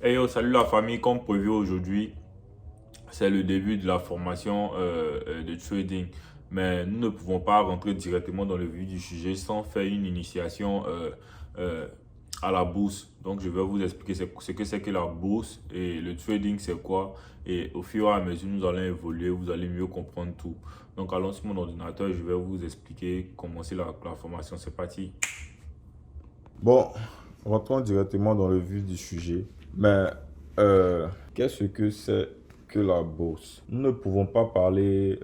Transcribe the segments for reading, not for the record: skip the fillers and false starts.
Hey yo, salut la famille, comme prévu aujourd'hui, c'est le début de la formation de trading. Mais nous ne pouvons pas rentrer directement dans le vif du sujet sans faire une initiation euh, à la bourse. Donc je vais vous expliquer ce que c'est que la bourse et le trading c'est quoi. Et au fur et à mesure, nous allons évoluer, vous allez mieux comprendre tout. Donc allons sur mon ordinateur, je vais vous expliquer comment c'est la formation. C'est parti. Bon, rentrons directement dans le vif du sujet. Mais qu'est-ce que c'est que la bourse? Nous ne pouvons pas parler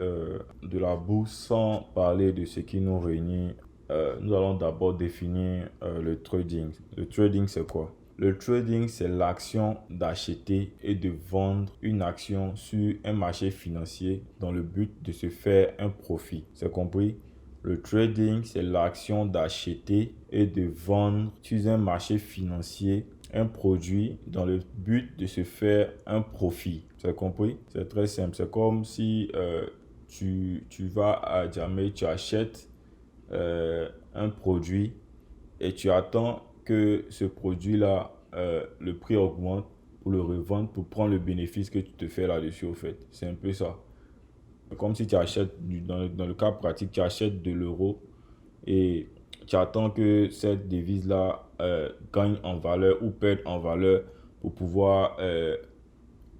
de la bourse sans parler de ce qui nous réunit. Nous allons d'abord définir le trading. Le trading, c'est quoi? Le trading, c'est l'action d'acheter et de vendre une action sur un marché financier dans le but de se faire un profit. C'est compris? Le trading, c'est l'action d'acheter et de vendre sur un marché financier un produit dans le but de se faire un profit. Tu as compris? C'est très simple. C'est comme si tu vas à jamais, tu achètes un produit et tu attends que ce produit-là, le prix augmente pour le revendre, pour prendre le bénéfice que tu te fais là-dessus au fait. C'est un peu ça. Comme si tu achètes, dans le cas pratique, tu achètes de l'euro et tu attends que cette devise-là gagne en valeur ou perde en valeur pour pouvoir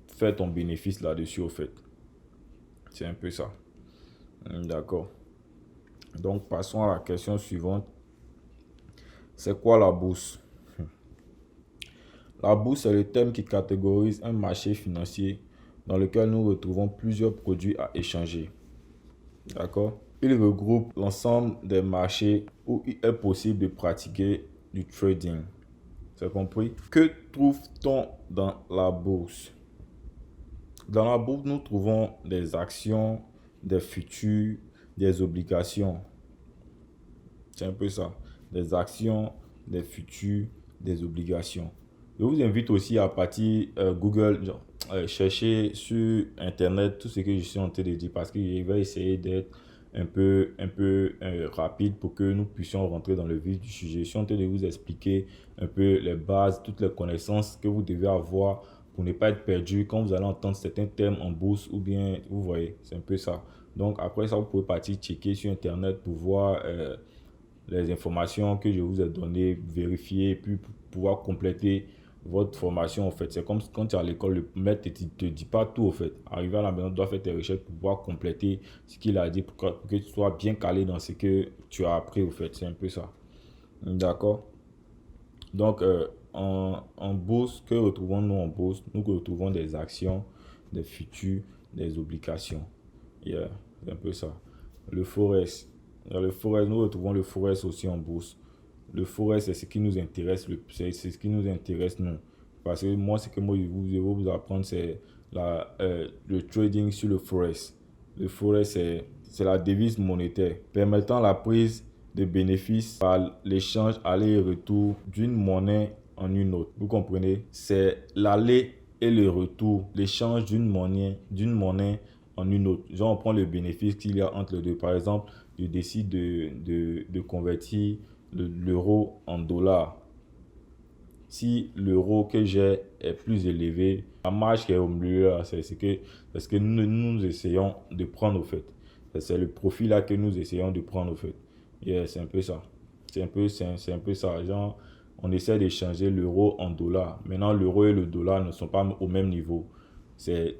faire ton bénéfice là-dessus au fait. C'est un peu ça. D'accord. Donc passons à la question suivante. C'est quoi la bourse? La bourse est le thème qui catégorise un marché financier dans lequel nous retrouvons plusieurs produits à échanger. D'accord? Il regroupe l'ensemble des marchés où il est possible de pratiquer du trading. C'est compris? Que trouve-t-on dans la bourse? Dans la bourse, nous trouvons des actions, des futurs, des obligations. C'est un peu ça. Des actions, des futurs, des obligations. Je vous invite aussi à partir Google, chercher sur Internet tout ce que je suis en train de dire parce que je vais essayer d'être un peu rapide pour que nous puissions rentrer dans le vif du sujet. Je suis en train de vous expliquer un peu les bases, toutes les connaissances que vous devez avoir pour ne pas être perdu quand vous allez entendre certains termes en bourse ou bien, vous voyez, c'est un peu ça. Donc après ça, vous pouvez partir checker sur Internet pour voir les informations que je vous ai données, vérifier, puis pour pouvoir compléter votre formation en fait. C'est comme quand tu es à l'école, le maître ne te dit pas tout en fait. Arrivé à la maison, tu dois faire tes recherches pour pouvoir compléter ce qu'il a dit pour que tu sois bien calé dans ce que tu as appris au fait. C'est un peu ça. D'accord? Donc, en bourse, que retrouvons-nous en bourse? Nous retrouvons des actions, des futurs, des obligations. Yeah, c'est un peu ça. Le forex. Dans le forex, nous retrouvons le forex aussi en bourse. Le forex, c'est ce qui nous intéresse, c'est ce qui nous intéresse nous. Parce que moi, ce que moi, je vais vous apprendre, c'est le trading sur le forex. Le forex, c'est la devise monétaire permettant la prise de bénéfices par l'échange aller et retour d'une monnaie en une autre. Vous comprenez? C'est l'aller et le retour, l'échange d'une monnaie en une autre. Genre, on prend le bénéfice qu'il y a entre les deux. Par exemple, je décide de convertir l'euro en dollars. Si l'euro que j'ai est plus élevé, la marge qui est au milieu, c'est ce que nous essayons de prendre au fait. C'est le profit là que nous essayons de prendre au fait. Yeah, c'est un peu ça. C'est un peu ça. Genre, on essaie d'échanger l'euro en dollars. Maintenant, l'euro et le dollar ne sont pas au même niveau. C'est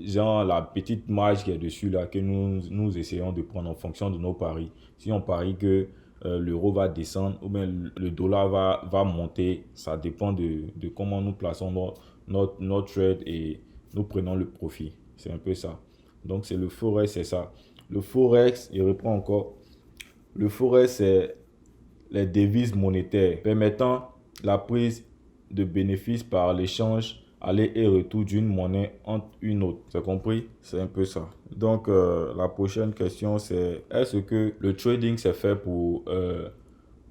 genre la petite marge qui est dessus là que nous essayons de prendre en fonction de nos paris. Si on parie que l'euro va descendre ou bien le dollar va monter, ça dépend de comment nous plaçons notre trade et nous prenons le profit. C'est un peu ça. Donc c'est le forex, c'est ça. Le forex, il reprend encore. Le forex, c'est les devises monétaires permettant la prise de bénéfices par l'échange aller et retour d'une monnaie entre une autre. C'est compris? C'est un peu ça. Donc, la prochaine question, c'est est-ce que le trading, c'est fait pour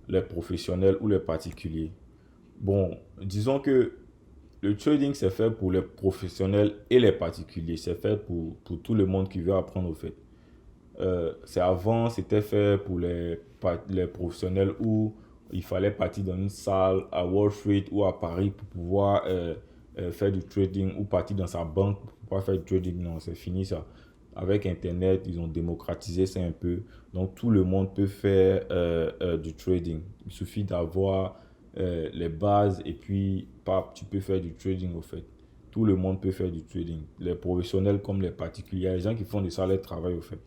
les professionnels ou les particuliers? Bon, disons que le trading, c'est fait pour les professionnels et les particuliers. C'est fait pour tout le monde qui veut apprendre au fait. C'était fait pour les professionnels où il fallait partir dans une salle à Wall Street ou à Paris pour pouvoir faire du trading ou partir dans sa banque pour pouvoir faire du trading. Non, c'est fini ça. Avec Internet, ils ont démocratisé ça un peu. Donc, tout le monde peut faire du trading. Il suffit d'avoir les bases et puis, pap, tu peux faire du trading au fait. Tout le monde peut faire du trading. Les professionnels comme les particuliers. Il y a des gens qui font de ça leur travail au fait.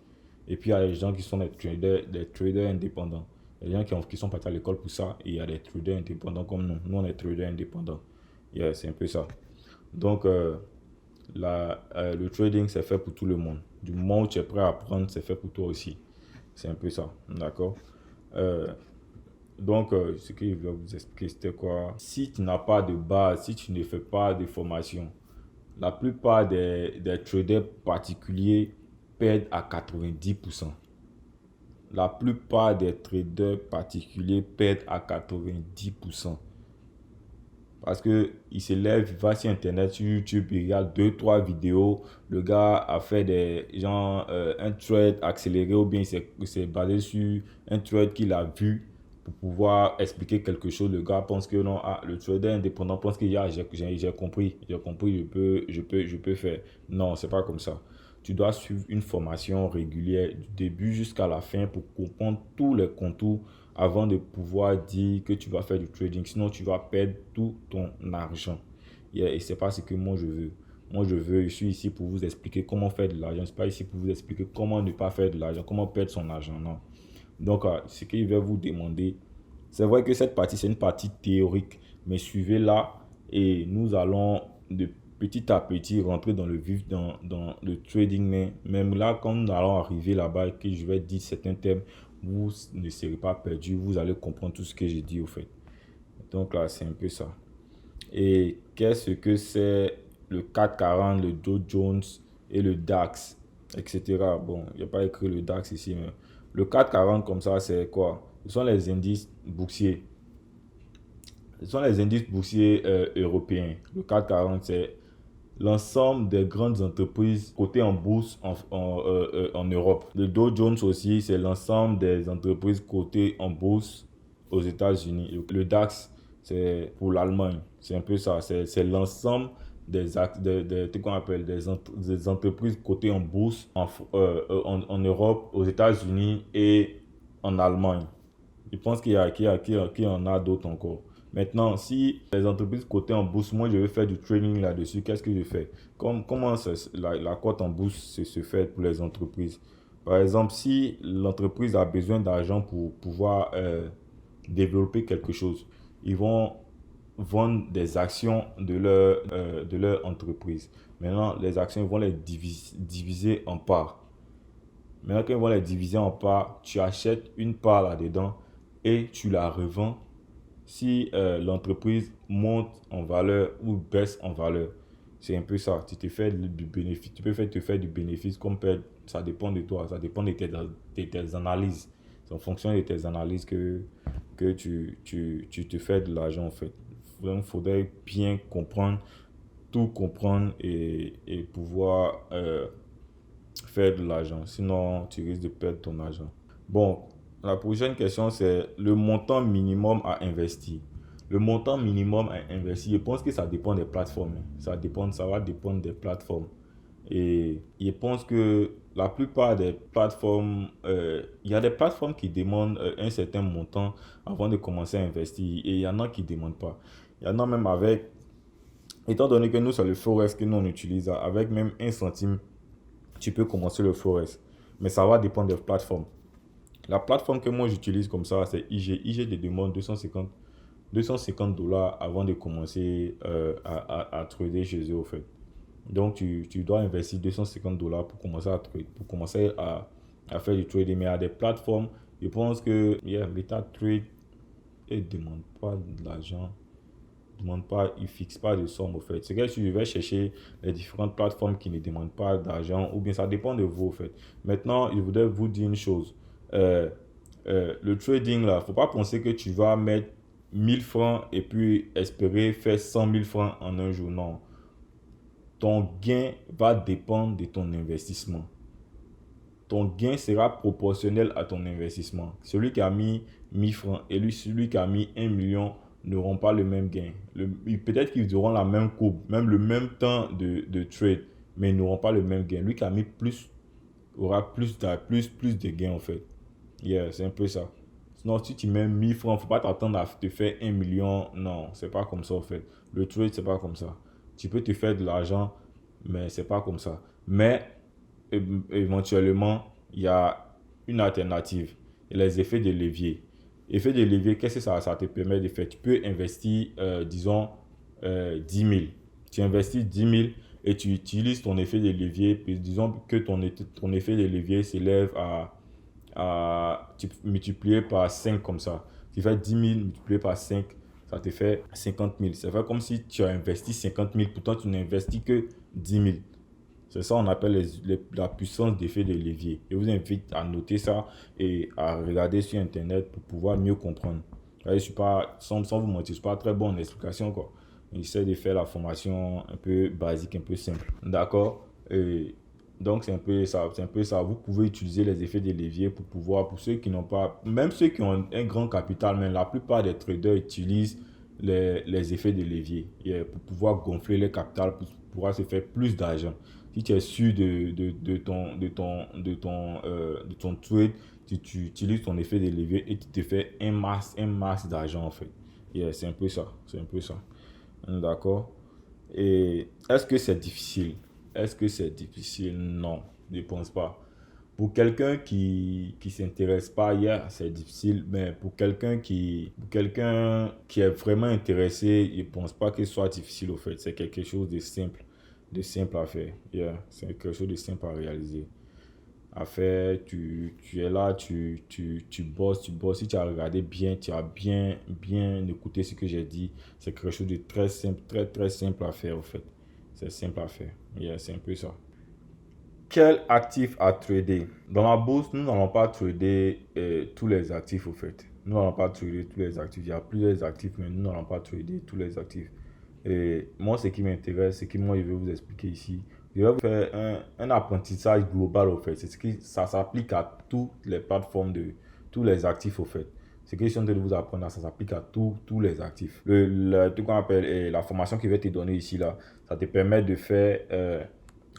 Et puis, il y a des gens qui sont des traders indépendants. Il y a des gens qui sont partis à l'école pour ça. Et il y a des traders indépendants comme nous. Nous, on est traders indépendants. Yeah, c'est un peu ça. Donc, le trading, c'est fait pour tout le monde. Du moment où tu es prêt à apprendre, c'est fait pour toi aussi. C'est un peu ça. D'accord? Euh, ce que je voulais vous expliquer, c'était quoi? Si tu n'as pas de base, si tu ne fais pas de formation, la plupart des traders particuliers perdent à 90%. La plupart des traders particuliers perdent à 90%. Parce que il se lève, il va sur Internet, sur YouTube, il regarde 2, 3 vidéos. Le gars a fait un trade accéléré ou bien il s'est basé sur un trade qu'il a vu pour pouvoir expliquer quelque chose. Le gars pense que non, le trader indépendant pense que j'ai compris, je peux faire. Non, c'est pas comme ça. Tu dois suivre une formation régulière du début jusqu'à la fin pour comprendre tous les contours avant de pouvoir dire que tu vas faire du trading. Sinon, tu vas perdre tout ton argent. Yeah, et c'est pas ce que moi je veux. Je suis ici pour vous expliquer comment faire de l'argent. Je ne suis pas ici pour vous expliquer comment ne pas faire de l'argent, comment perdre son argent. Non. Donc, ce que je vais vous demander, c'est vrai que cette partie, c'est une partie théorique, mais suivez-la et nous allons de petit à petit rentrer dans le vif, dans le trading. Mais même là, quand nous allons arriver là-bas, que je vais dire certains thèmes, vous ne serez pas perdu, vous allez comprendre tout ce que j'ai dit au fait. Donc là, c'est un peu ça. Et qu'est-ce que c'est le 440, le Dow Jones et le DAX, etc. Bon, il n'y a pas écrit le DAX ici, mais le 440 comme ça, c'est quoi? Ce sont les indices boursiers. Ce sont les indices boursiers européens. Le 440, c'est l'ensemble des grandes entreprises cotées en bourse en Europe. Le Dow Jones aussi, c'est l'ensemble des entreprises cotées en bourse aux États-Unis. Le DAX, c'est pour l'Allemagne. C'est un peu ça. C'est l'ensemble des entreprises cotées en bourse en Europe, aux États-Unis et en Allemagne. Je pense qu'il y en a d'autres encore. Maintenant, si les entreprises cotées en bourse, moi je veux faire du trading là-dessus, qu'est-ce que je fais? Comment la cote en bourse se fait pour les entreprises? Par exemple, si l'entreprise a besoin d'argent pour pouvoir développer quelque chose, ils vont vendre des actions de leur entreprise. Maintenant, les actions, ils vont les diviser en parts. Maintenant, quand ils vont les diviser en parts, tu achètes une part là-dedans et tu la revends si l'entreprise monte en valeur ou baisse en valeur. C'est un peu ça. Tu te fais du bénéfice. Tu peux te faire du bénéfice comme perdre. Ça dépend de toi. Ça dépend de tes analyses. C'est en fonction de tes analyses que tu te fais de l'argent en fait. Donc, il faudrait bien comprendre, tout comprendre et pouvoir faire de l'argent. Sinon, tu risques de perdre ton argent. Bon, la prochaine question, c'est le montant minimum à investir. Le montant minimum à investir, je pense que ça dépend des plateformes. Ça va dépendre des plateformes. Et je pense que la plupart des plateformes, il y a des plateformes qui demandent un certain montant avant de commencer à investir. Et il y en a qui ne demandent pas. Il y en a même étant donné que nous, c'est le Forex que nous on utilise, avec même 1 centime, tu peux commencer le Forex. Mais ça va dépendre des plateformes. La plateforme que moi j'utilise comme ça, c'est IG. IG te demande 250 dollars avant de commencer à trader chez eux, au fait. Donc, tu dois investir 250 dollars pour commencer à trader, pour commencer à faire du trading. Mais il y a des plateformes, je pense que MetaTrader, ils ne demandent pas de l'argent. Ils ne fixent pas de somme, au fait. C'est que si je vais chercher les différentes plateformes qui ne demandent pas d'argent, ou bien ça dépend de vous, au fait. Maintenant, je voudrais vous dire une chose. Le trading, là, il ne faut pas penser que tu vas mettre 1000 francs et puis espérer faire 100 000 francs en un jour. Non. Ton gain va dépendre de ton investissement. Ton gain sera proportionnel à ton investissement. Celui qui a mis 1000 francs et celui qui a mis 1 million n'auront pas le même gain. Peut-être qu'ils auront la même courbe, même le même temps de trade, mais ils n'auront pas le même gain. Lui qui a mis plus aura plus de gains en fait. Yeah, c'est un peu ça. Sinon, si tu mets 1000 francs, faut pas t'attendre à te faire 1 million. Non, c'est pas comme ça en fait. Le trade, c'est pas comme ça. Tu peux te faire de l'argent, mais c'est pas comme ça. Mais éventuellement, il y a une alternative. Et les effets de levier. Effet de levier, qu'est-ce que ça te permet de faire? Tu peux investir, disons, 10 000. Tu investis 10 000 et tu utilises ton effet de levier. Puis disons que ton effet de levier s'élève multiplié par 5 comme ça. Tu fais 10 000 multiplié par 5, ça te fait 50 000. Ça fait comme si tu as investi 50 000, pourtant tu n'investis que 10 000. C'est ça qu'on appelle la puissance d'effet de levier. Je vous invite à noter ça et à regarder sur Internet pour pouvoir mieux comprendre. Je ne suis pas, sans vous mentir, je ne suis pas très bon en explication, quoi. J'essaie de faire la formation un peu basique, un peu simple. D'accord? Et donc, c'est un peu ça. C'est un peu ça. Vous pouvez utiliser les effets de levier pour pouvoir, pour ceux qui n'ont pas, même ceux qui ont un grand capital, mais la plupart des traders utilisent les effets de levier pour pouvoir gonfler les capitales, pour pouvoir se faire plus d'argent. Si tu es sûr de ton trade, tu utilises ton effet de levier et tu te fais un masse d'argent en fait. C'est un peu ça. C'est un peu ça. D'accord? Et est-ce que c'est difficile? Est-ce que c'est difficile? Non, je ne pense pas. Pour quelqu'un qui s'intéresse pas, c'est difficile, mais pour quelqu'un qui est vraiment intéressé, je ne pense pas que ce soit difficile au fait. C'est quelque chose de simple à faire. C'est quelque chose de simple à réaliser. À faire, tu es là, tu bosses. Si tu as regardé bien, tu as bien écouté ce que j'ai dit. C'est quelque chose de très simple, très simple à faire au fait. C'est simple à faire. C'est un peu ça. Quel actif à trader? Dans la bourse, nous n'allons pas trader tous les actifs au fait. Nous n'allons pas trader tous les actifs. Il y a plusieurs actifs, mais nous n'allons pas trader tous les actifs. Et moi, ce qui m'intéresse, c'est que moi, je vais vous expliquer ici. Je vais vous faire un apprentissage global au fait. Ça s'applique à toutes les plateformes de tous les actifs au fait. Ce que je suis en train de vous apprendre là, ça s'applique à tous les actifs. Tout qu'on appelle la formation que je vais te donner ici là, ça te permet de faire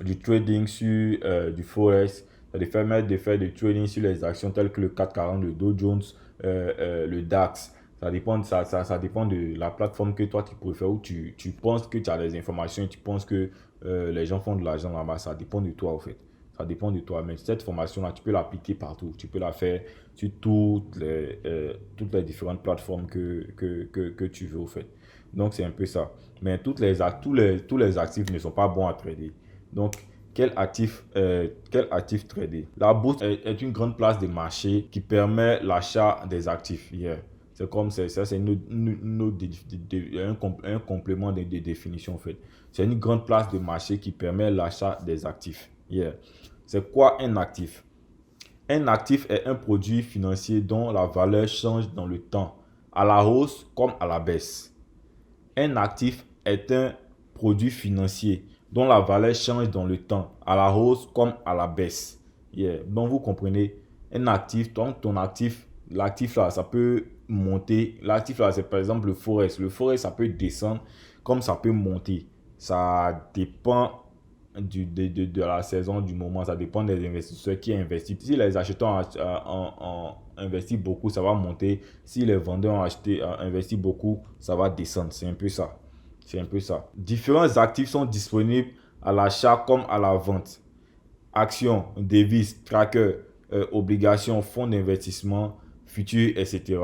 du trading sur du Forex. Ça te permet de faire du trading sur les actions telles que le 440, le Dow Jones, le DAX. Ça dépend de la plateforme que toi tu préfères ou tu penses que tu as des informations et tu penses que les gens font de l'argent là-bas. Ça dépend de toi en fait. Ça dépend de toi. Mais cette formation-là, tu peux l'appliquer partout. Tu peux la faire sur toutes les différentes plateformes que tu veux, au fait. Donc, c'est un peu ça. Mais tous les actifs ne sont pas bons à trader. Donc, quel actif trader? La bourse est une grande place de marché qui permet l'achat des actifs. C'est comme ça, c'est un complément de définition en fait. C'est une grande place de marché qui permet l'achat des actifs. C'est quoi un actif? Un actif est un produit financier dont la valeur change dans le temps, à la hausse comme à la baisse. Un actif est un produit financier dont la valeur change dans le temps, à la hausse comme à la baisse. Donc vous comprenez, un actif, donc ton actif, l'actif là, ça peut monter. L'actif là, c'est par exemple le Forex. Le Forex, ça peut descendre comme ça peut monter. Ça dépend de la saison, du moment. Ça dépend des investisseurs qui investissent. Si les acheteurs ont investi beaucoup, ça va monter. Si les vendeurs ont investi beaucoup, ça va descendre. C'est un peu ça. C'est un peu ça. Différents actifs sont disponibles à l'achat comme à la vente. Actions, devises, trackers, obligations, fonds d'investissement, futurs, etc.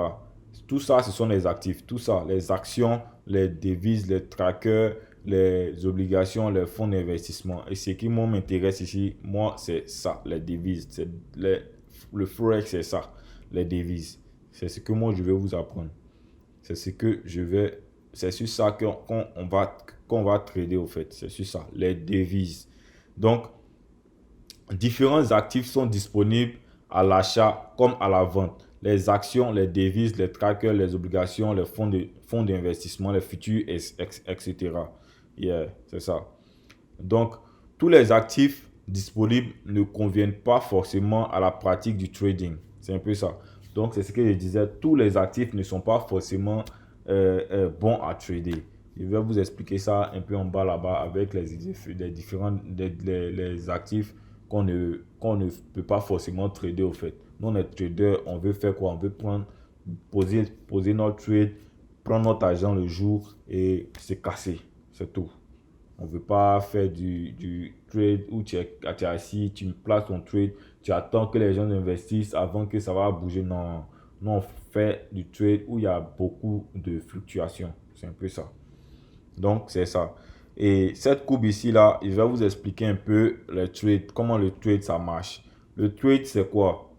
Tout ça, ce sont les actifs. Tout ça, les actions, les devises, les trackers, les obligations, les fonds d'investissement. Et ce qui m'intéresse ici, moi, c'est ça, les devises. Le Forex, c'est ça, les devises. C'est ce que moi, je vais vous apprendre. C'est sur ça qu'on va trader au fait. C'est sur ça, les devises. Donc, différents actifs sont disponibles à l'achat comme à la vente. Les actions, les devises, les trackers, les obligations, les fonds d'investissement, les futurs, etc. C'est ça. Donc, tous les actifs disponibles ne conviennent pas forcément à la pratique du trading. C'est un peu ça. Donc, c'est ce que je disais. Tous les actifs ne sont pas forcément bon à trader. Je vais vous expliquer ça un peu en bas là-bas avec les différents les actifs qu'on ne peut pas forcément trader au fait. Nous, on est trader, on veut faire quoi? On veut poser notre trade, prendre notre argent le jour et se casser. C'est tout. On ne veut pas faire du trade où tu es assis, tu places ton trade, tu attends que les gens investissent avant que ça va bouger. Non, nous on fait du trade où il y a beaucoup de fluctuations. C'est un peu ça. Donc, c'est ça. Et cette courbe ici, là, je vais vous expliquer un peu le trade, comment le trade, ça marche. Le trade, c'est quoi?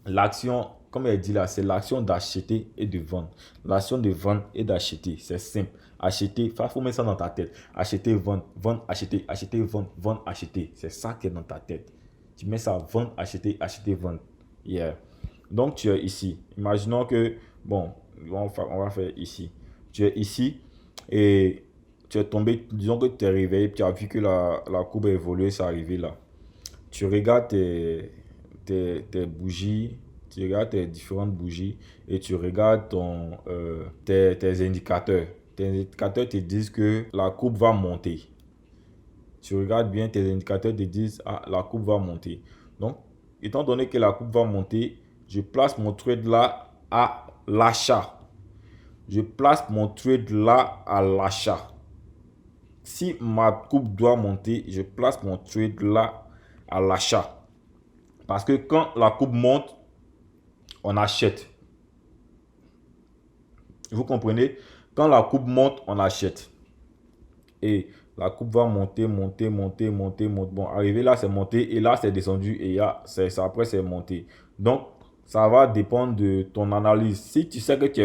L'action, comme elle dit là, c'est l'action d'acheter et de vendre. L'action de vendre et d'acheter, c'est simple. Acheter, il faut mettre ça dans ta tête. Acheter, vendre, vendre, acheter, acheter, vendre, vendre, acheter. C'est ça qui est dans ta tête. Tu mets ça, vendre, acheter, acheter, vendre. Yeah. Donc, tu es ici. Imaginons que, bon, on va faire ici. Tu es ici et tu es tombé, disons que tu es réveillé, tu as vu que la courbe a évolué, c'est arrivé là. Tu regardes tes bougies, tu regardes tes différentes bougies et tu regardes tes indicateurs. Tes indicateurs te disent que la courbe va monter. Tu regardes bien, tes indicateurs te disent ah, la courbe va monter. Donc, étant donné que la courbe va monter, je place mon trade là à l'achat. Je place mon trade là à l'achat. Si ma courbe doit monter, je place mon trade là à l'achat. Parce que quand la courbe monte, on achète. Vous comprenez? Quand la courbe monte, on achète. Et la courbe va monter, monter, monter, monter, monter. Bon, arrivé là, c'est monté. Et là, c'est descendu. Et là, après, c'est monté. Donc, ça va dépendre de ton analyse. Si tu sais que tu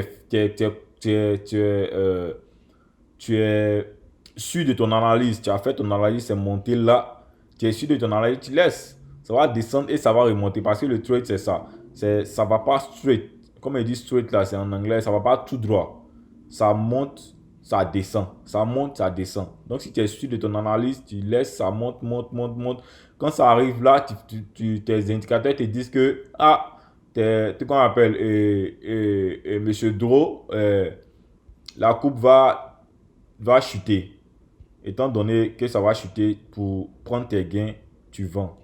es sûr de ton analyse, tu as fait ton analyse, c'est monté là. Tu es sûr de ton analyse, tu laisses. Ça va descendre et ça va remonter. Parce que le trade, c'est ça. Ça va pas straight. Comme il dit straight là, c'est en anglais. Ça va pas tout droit. Ça monte, ça descend. Ça monte, ça descend. Donc, si tu es sûr de ton analyse, tu laisses, ça monte, monte, monte, monte. Quand ça arrive là, tes indicateurs te disent que, ah, qu'on appelle, Monsieur Dro, la courbe va chuter. Étant donné que ça va chuter, pour prendre tes gains, tu vends.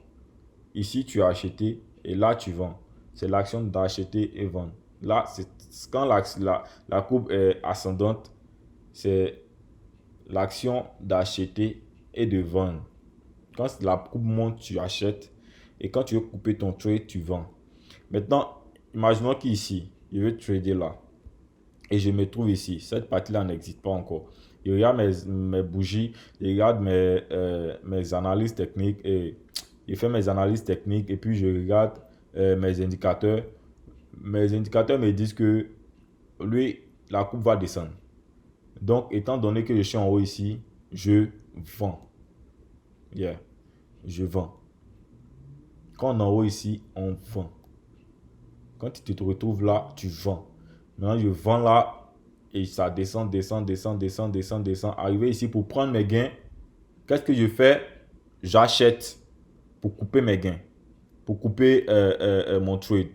Ici, tu as acheté et là, tu vends. C'est l'action d'acheter et vendre. Là, c'est quand la courbe est ascendante, c'est l'action d'acheter et de vendre. Quand la courbe monte, tu achètes. Et quand tu veux couper ton trade, tu vends. Maintenant, imaginons qu'ici, je veux trader là. Et je me trouve ici. Cette partie-là n'existe pas encore. Je regarde mes bougies, je regarde mes analyses techniques et je fais mes analyses techniques et puis je regarde mes indicateurs. Mes indicateurs me disent que lui, la courbe va descendre. Donc, étant donné que je suis en haut ici, je vends. Yeah, je vends. Quand on est en haut ici, on vend. Quand tu te retrouves là, tu vends. Maintenant, je vends là et ça descend, descend, descend, descend, descend, descend. Arrivé ici pour prendre mes gains, qu'est-ce que je fais? J'achète pour couper mes gains, pour couper mon trade.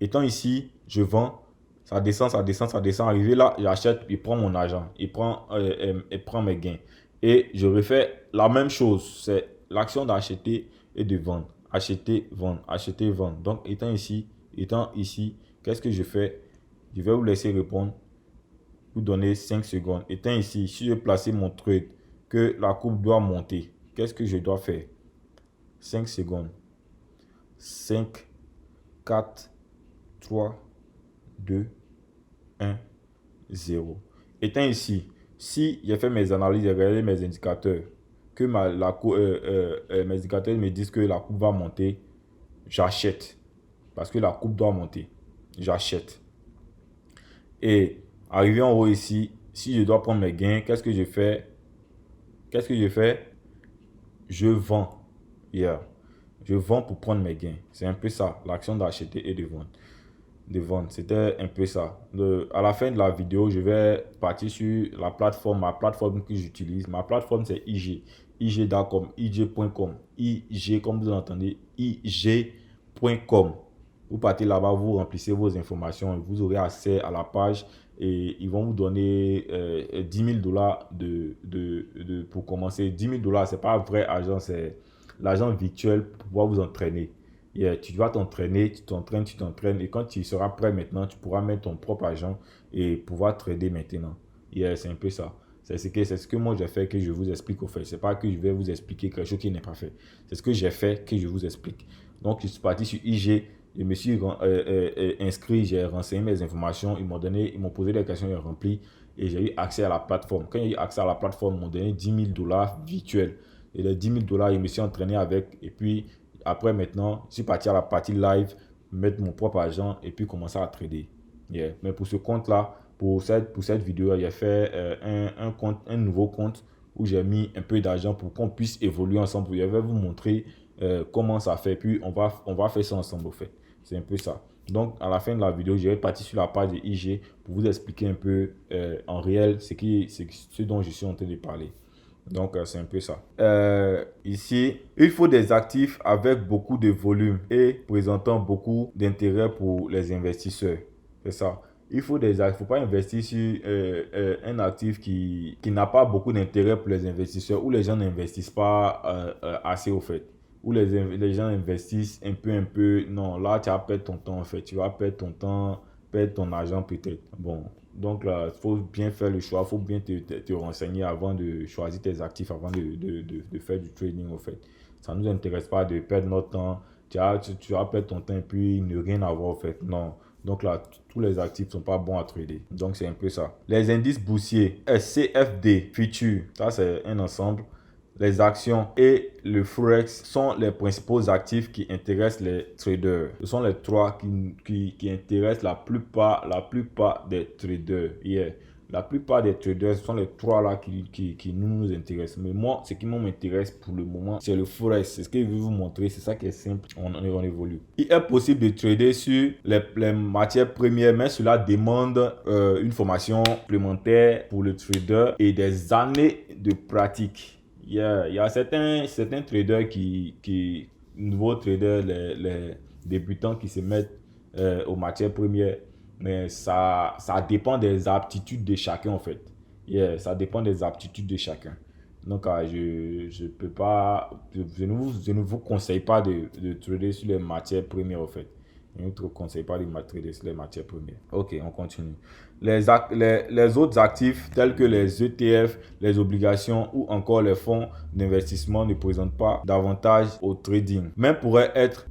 Étant ici, je vends, ça descend, ça descend, ça descend. Arrivé là, j'achète, il prend mon argent, il prend mes gains. Et je refais la même chose, c'est l'action d'acheter et de vendre. Acheter, vendre, acheter, vendre. Donc, étant ici, qu'est-ce que je fais? Je vais vous laisser répondre. Vous donner 5 secondes. Étant ici, si je place mon trade, que la courbe doit monter, qu'est-ce que je dois faire? 5 secondes. 5, 4, 3, 2, 1, 0. Étant ici, si j'ai fait mes analyses, j'ai regardé mes indicateurs, que mes indicateurs me disent que la courbe va monter, j'achète. Parce que la courbe doit monter. J'achète. Et arrivé en haut ici, si je dois prendre mes gains, qu'est-ce que je fais? Je vends. Yeah. Je vends pour prendre mes gains. C'est un peu ça, l'action d'acheter et de vendre. C'était un peu ça. À la fin de la vidéo, je vais partir sur ma plateforme que j'utilise. Ma plateforme, c'est IG. IG.com, IG.com. IG, comme vous l'entendez, IG.com. Vous partez là-bas, vous remplissez vos informations, vous aurez accès à la page et ils vont vous donner 10 000 dollars pour commencer. 10 000 dollars, ce n'est pas un vrai argent, c'est l'argent virtuel pour pouvoir vous entraîner. Tu vas t'entraîner, tu t'entraînes et quand tu seras prêt maintenant, tu pourras mettre ton propre argent et pouvoir trader maintenant. C'est un peu ça. C'est ce que moi j'ai fait que je vous explique au fait. C'est pas que je vais vous expliquer quelque chose qui n'est pas fait. C'est ce que j'ai fait que je vous explique. Donc je suis parti sur IG, je me suis inscrit, j'ai renseigné mes informations, ils m'ont posé des questions, j'ai rempli et j'ai eu accès à la plateforme. Quand j'ai eu accès à la plateforme, ils m'ont donné 10 000 dollars virtuels. Et les 10 000 dollars, je me suis entraîné avec. Et puis après maintenant, je suis parti à la partie live, mettre mon propre argent et puis commencer à trader. Mais pour ce compte-là, pour cette vidéo, j'ai fait un nouveau compte où j'ai mis un peu d'argent pour qu'on puisse évoluer ensemble. Je vais vous montrer comment ça fait. Puis on va faire ça ensemble au fait. C'est un peu ça. Donc à la fin de la vidéo, je vais partir sur la page de IG pour vous expliquer un peu en réel ce dont je suis en train de parler. Donc c'est un peu ça. Ici, il faut des actifs avec beaucoup de volume et présentant beaucoup d'intérêt pour les investisseurs. C'est ça. Il faut faut pas investir sur un actif qui n'a pas beaucoup d'intérêt pour les investisseurs, où les gens n'investissent pas assez au fait, où les gens investissent un peu. Non, là tu vas perdre ton temps en fait. Tu vas perdre ton temps, perdre ton argent peut-être. Bon, donc là, il faut bien faire le choix, il faut bien te renseigner avant de choisir tes actifs, avant de faire du trading au fait. Ça ne nous intéresse pas de perdre notre temps. Tu vas perdre ton temps et puis ne rien avoir au fait. Non. Donc là, tous les actifs ne sont pas bons à trader. Donc c'est un peu ça. Les indices boursiers, SCFD, Future, ça c'est un ensemble. Les actions et le Forex sont les principaux actifs qui intéressent les traders. Ce sont les trois qui intéressent la plupart des traders. La plupart des traders, ce sont les trois là qui nous intéressent. Mais moi, ce qui m'intéresse pour le moment, c'est le Forex. C'est ce que je vais vous montrer. C'est ça qui est simple. On évolue. Il est possible de trader sur les matières premières, mais cela demande une formation supplémentaire pour le trader et des années de pratique. Il y a certains traders nouveaux traders, les débutants qui se mettent aux matières premières, mais ça dépend des aptitudes de chacun en fait. Ça dépend des aptitudes de chacun. Donc, je peux pas, je ne vous conseille pas de trader sur les matières premières en fait. Je ne vous conseille pas de trader sur les matières premières. Ok, on continue. Les autres actifs tels que les ETF, les obligations ou encore les fonds d'investissement ne présentent pas d'avantages au trading, mais pourraient être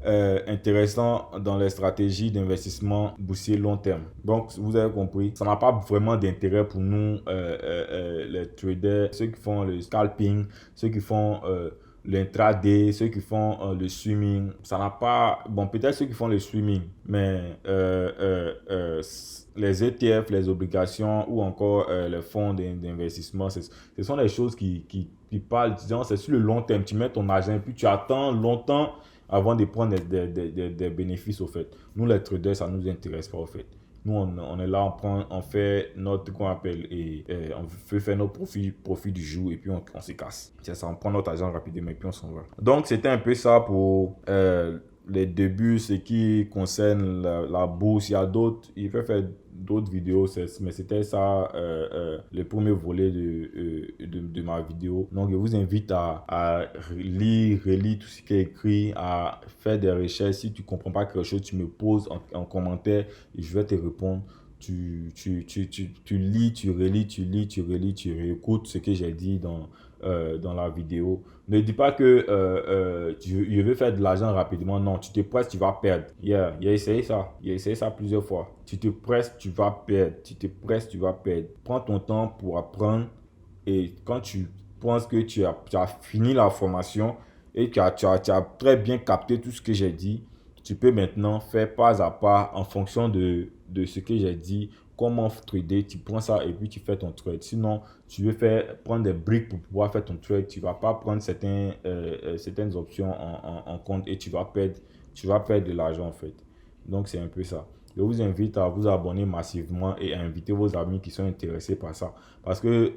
intéressants dans les stratégies d'investissement boursier long terme. Donc, vous avez compris, ça n'a pas vraiment d'intérêt pour nous, les traders, ceux qui font le scalping, ceux qui font l'intraday, ceux qui font le swimming. Ça n'a pas... Bon, peut-être ceux qui font le swimming, mais les ETF, les obligations ou encore les fonds d'investissement, ce sont des choses qui parlent, disons, c'est sur le long terme. Tu mets ton argent et puis tu attends longtemps avant de prendre des bénéfices au fait. Nous, les traders, ça ne nous intéresse pas au fait. Nous, on est là, on fait notre, qu'on appelle, on veut faire notre profit du jour et puis on se casse. C'est ça, on prend notre argent rapidement et puis on s'en va. Donc, c'était un peu ça pour les débuts, ce qui concerne la bourse. Il peut faire d'autres vidéos, mais c'était ça le premier volet de ma vidéo. Donc, je vous invite à relire tout ce qui est écrit, à faire des recherches. Si tu ne comprends pas quelque chose, tu me poses en commentaire et je vais te répondre. Tu lis, tu relis, tu lis, tu relis, tu réécoutes ce que j'ai dit dans la vidéo. Ne dis pas que je veux faire de l'argent rapidement. Non, tu te presses, tu vas perdre. Il a essayé ça. Il a essayé ça plusieurs fois. Tu te presses, tu vas perdre. Tu te presses, tu vas perdre. Prends ton temps pour apprendre. Et quand tu penses que tu as fini la formation et que tu as très bien capté tout ce que j'ai dit, tu peux maintenant faire pas à pas en fonction de ce que j'ai dit, comment trader, tu prends ça et puis tu fais ton trade. Sinon, tu veux prendre des briques pour pouvoir faire ton trade, tu ne vas pas prendre certaines options en compte et tu vas perdre de l'argent en fait. Donc, c'est un peu ça. Je vous invite à vous abonner massivement et à inviter vos amis qui sont intéressés par ça. Parce que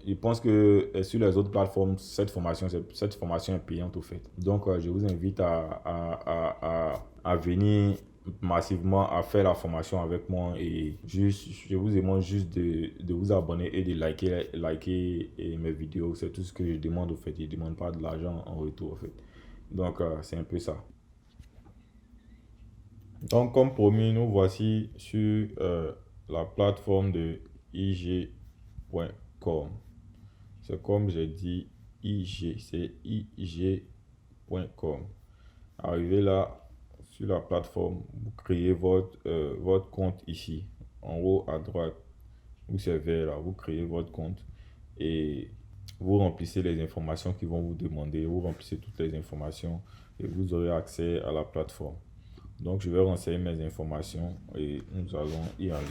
je pense que sur les autres plateformes, cette formation est payante au fait. Donc, je vous invite à venir massivement à faire la formation avec moi et je vous demande juste de vous abonner et de liker mes vidéos. C'est tout ce que je demande au fait. Je ne demande pas de l'argent en retour au fait. Donc, c'est un peu ça. Donc, comme promis, nous voici sur la plateforme de ig.com. C'est comme j'ai dit, IG, c'est ig.com. Arrivé là, sur la plateforme, vous créez votre compte ici, en haut à droite, où c'est vert là, vous créez votre compte et vous remplissez les informations qu'ils vont vous demander, vous remplissez toutes les informations et vous aurez accès à la plateforme. Donc, je vais renseigner mes informations et nous allons y aller.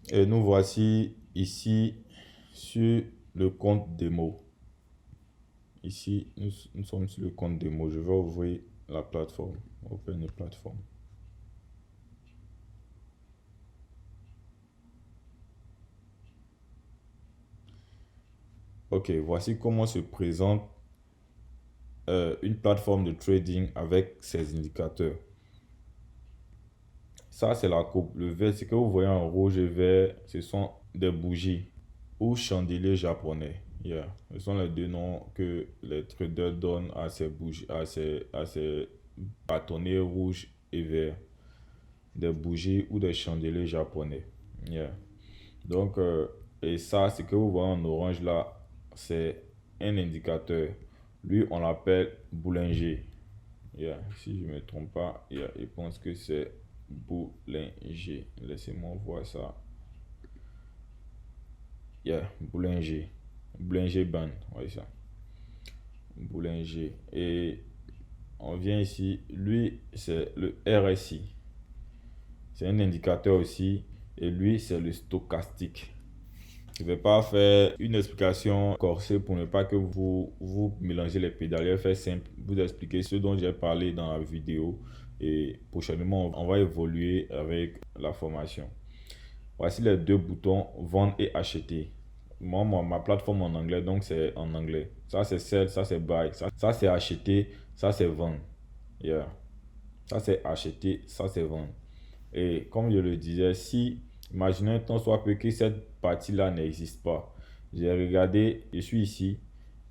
Et nous voici ici sur le compte démo. Ici, nous sommes sur le compte démo. Je vais ouvrir la plateforme. Open the platform. Ok, voici comment se présente une plateforme de trading avec ses indicateurs. Ça, c'est la coupe. Le vert, ce que vous voyez en rouge et vert, ce sont des bougies ou chandeliers japonais. Yeah. Ce sont les deux noms que les traders donnent à ces bougies, à ces bâtonnets rouges et verts. Des bougies ou des chandeliers japonais. Yeah. Donc, et ça, ce que vous voyez en orange là, c'est un indicateur. Lui, on l'appelle Bollinger. Yeah. Si je ne me trompe pas, yeah, je pense que c'est Bollinger. Laissez-moi voir ça. Yeah, Bollinger. Bollinger Band, ouais ça. Bollinger. Et on vient ici, lui, c'est le RSI. C'est un indicateur aussi. Et lui, c'est le stochastique. Je ne vais pas faire une explication corsée pour ne pas que vous mélangez les pédales. Je vais faire simple, vous expliquer ce dont j'ai parlé dans la vidéo. Et prochainement, on va évoluer avec la formation. Voici les deux boutons vendre et acheter. Moi, ma plateforme en anglais, donc c'est en anglais. Ça, c'est sell, ça, c'est buy. Ça c'est acheter, ça, c'est vendre. Yeah. Ça, c'est acheter, ça, c'est vendre. Et comme je le disais, si, imaginez tant soit peu que cette partie-là n'existe pas. J'ai regardé, je suis ici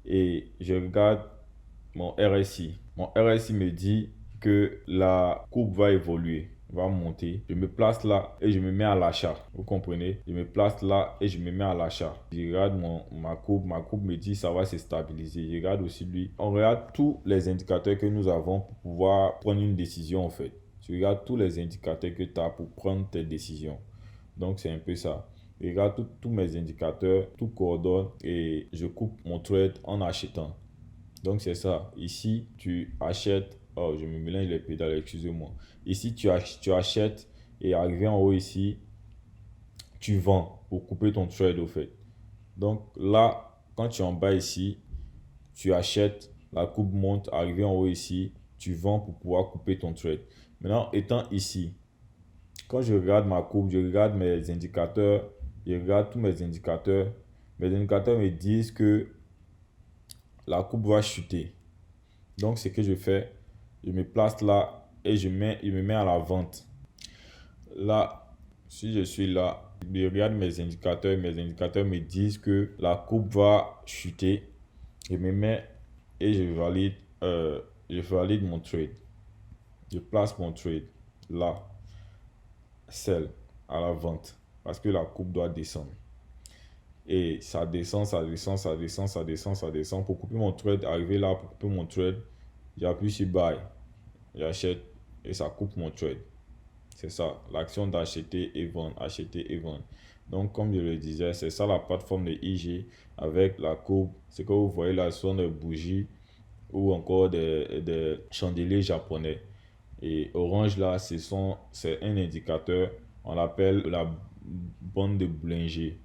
et je regarde mon RSI. Mon RSI me dit que la courbe va évoluer, va monter. Je me place là et je me mets à l'achat. Vous comprenez? Je me place là et je me mets à l'achat. Je regarde ma courbe me dit ça va se stabiliser. Je regarde aussi lui. On regarde tous les indicateurs que nous avons pour pouvoir prendre une décision en fait. Tu regardes tous les indicateurs que tu as pour prendre tes décisions. Donc, c'est un peu ça. Je regarde tous mes indicateurs, tout coordonne et je coupe mon trade en achetant. Donc, c'est ça. Ici, tu achètes. Oh, je me mélange les pédales, excusez-moi. Ici, tu achètes et arrivé en haut ici, tu vends pour couper ton trade au fait. Donc, là, quand tu es en bas ici, tu achètes, la courbe monte, arrivé en haut ici, tu vends pour pouvoir couper ton trade. Maintenant, étant ici, quand je regarde ma courbe, je regarde mes indicateurs, je regarde tous mes indicateurs. Mes indicateurs me disent que la courbe va chuter. Donc, ce que je fais, je me place là et je me mets à la vente. Là, si je suis là, je regarde mes indicateurs me disent que la courbe va chuter. Je me mets et je valide mon trade. Je place mon trade là, sell à la vente parce que la courbe doit descendre. Et ça descend, ça descend, ça descend, ça descend, ça descend. Pour couper mon trade, arriver là pour couper mon trade, j'appuie sur buy, j'achète et ça coupe mon trade. C'est ça, l'action d'acheter et vendre, acheter et vendre. Donc, comme je le disais, c'est ça la plateforme de IG avec la courbe. Ce que vous voyez là, ce sont des bougies ou encore des chandeliers japonais. Et orange là, c'est un indicateur, on l'appelle la bande de Bollinger.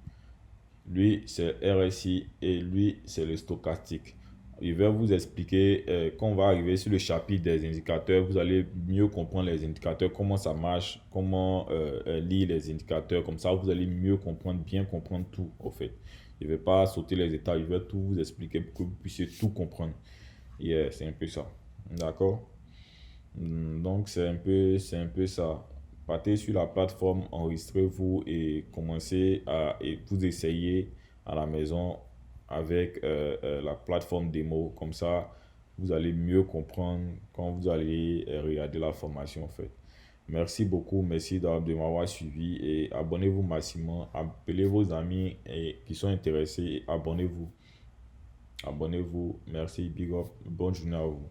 Lui, c'est RSI et lui, c'est le stochastique. je vais vous expliquer quand on va arriver sur le chapitre des indicateurs, vous allez mieux comprendre les indicateurs, comment ça marche, comment lire les indicateurs. Comme ça, vous allez mieux comprendre, bien comprendre tout, en fait. Je ne vais pas sauter les étapes, je vais tout vous expliquer pour que vous puissiez tout comprendre. Et c'est un peu ça. D'accord? Donc, c'est un peu ça. Partez sur la plateforme, enregistrez-vous et commencez à vous essayer à la maison avec la plateforme démo. Comme ça, vous allez mieux comprendre quand vous allez regarder la formation en fait. Merci beaucoup, merci de m'avoir suivi et abonnez-vous massivement. Appelez vos amis qui sont intéressés. Abonnez-vous. Abonnez-vous. Merci, big up. Bonne journée à vous.